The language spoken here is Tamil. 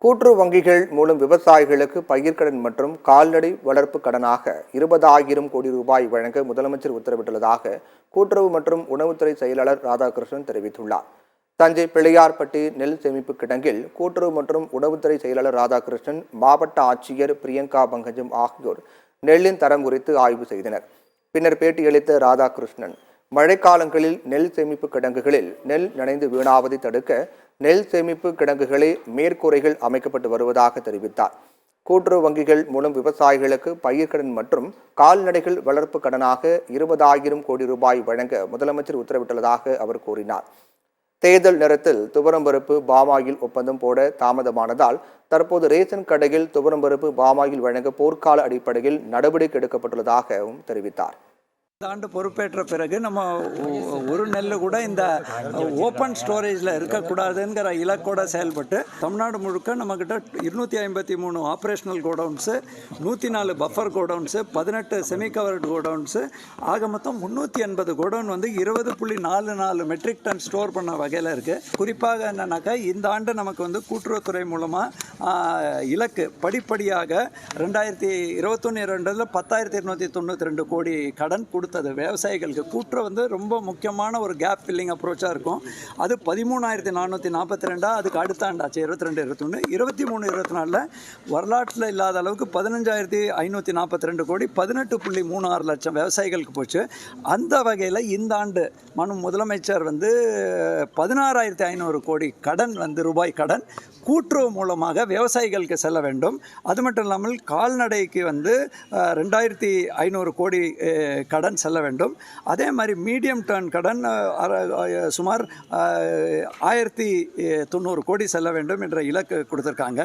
கூட்டுறவு வங்கிகள் மூலம் விவசாயிகளுக்கு பயிர்க்கடன் மற்றும் கால்நடை வளர்ப்பு கடனாக 20,000 கோடி ரூபாய் வழங்க முதலமைச்சர் உத்தரவிட்டுள்ளதாக கூட்டுறவு மற்றும் உணவுத்துறை செயலாளர் ராதாகிருஷ்ணன் தெரிவித்துள்ளார். தஞ்சை பிள்ளையார்பட்டி நெல் சேமிப்பு கிடங்கில் கூட்டுறவு மற்றும் உணவுத்துறை செயலாளர் ராதாகிருஷ்ணன், மாவட்ட ஆட்சியர் பிரியங்கா பங்கஜம் ஆகியோர் நெல்லின் தரம் குறித்து ஆய்வு செய்தனர். பின்னர் பேட்டியளித்த ராதாகிருஷ்ணன், மழைக்காலங்களில் நெல் சேமிப்பு கிடங்குகளில் நெல் நனைந்து வீணாவதை தடுக்க நெல் சேமிப்பு கிடங்குகளே மேற்கூரைகள் அமைக்கப்பட்டு வருவதாக தெரிவித்தார். கூட்டுறவு வங்கிகள் மூலம் விவசாயிகளுக்கு பயிர்க்கடன் மற்றும் கால்நடைகள் வளர்ப்பு கடனாக 20,000 கோடி ரூபாய் வழங்க முதலமைச்சர் உத்தரவிட்டுள்ளதாக அவர் கூறினார். தேர்தல் நேரத்தில் துவரம்பருப்பு பாமாயில் ஒப்பந்தம் போட தாமதமானதால் தற்போது ரேஷன் கடையில் துவரம்பருப்பு பாமாயில் வழங்க போர்க்கால அடிப்படையில் நடவடிக்கை எடுக்கப்பட்டுள்ளதாகவும் தெரிவித்தார். இந்த ஆண்டு பொறுப்பேற்ற பிறகு நம்ம ஒரு நெல் கூட இந்த ஓப்பன் ஸ்டோரேஜில் இருக்கக்கூடாதுங்கிற இலக்கோட செயல்பட்டு தமிழ்நாடு முழுக்க நம்மக்கிட்ட 253 ஆப்ரேஷனல் கோடவுன்ஸு, 104 பஃபர் கோடவுன்ஸு, 18 செமி கவர்டு கோடவுன்ஸு, ஆக மொத்தம் 380 கோடவுன் வந்து 20.44 மெட்ரிக் டன் ஸ்டோர் பண்ண வகையில் இருக்குது. குறிப்பாக என்னன்னாக்கா இந்த ஆண்டு நமக்கு வந்து கூட்டுறவுத்துறை மூலமாக இலக்கு படிப்படியாக 2021-22 10,292 கோடி கடன் கொடுத்தது விவசாயிகளுக்கு. கூட்டுறவு வந்து ரொம்ப முக்கியமான ஒரு கேப் ஃபில்லிங் அப்ரோச்சாக இருக்கும். அது 13,442, அதுக்கு அடுத்த ஆண்டாச்சு 22-21, 23-24 வரலாற்றில் இல்லாத அளவுக்கு 15,542 கோடி 18.36 லட்சம் விவசாயிகளுக்கு போச்சு. அந்த வகையில் இந்த ஆண்டு முதலமைச்சர் வந்து 16,500 கோடி கடன் வந்து ரூபாய் கடன் கூட்டுறவு மூலமாக விவசாயிகளுக்கு செல்ல வேண்டும். அது மட்டும் இல்லாமல் கால்நடைக்கு வந்து 2,500 கோடி கடன் செல்ல வேண்டும். அதே மாதிரி மீடியம் டர்ன் கடன் சுமார் 1,090 கோடி செல்ல வேண்டும் என்ற இலக்கு கொடுத்துருக்காங்க.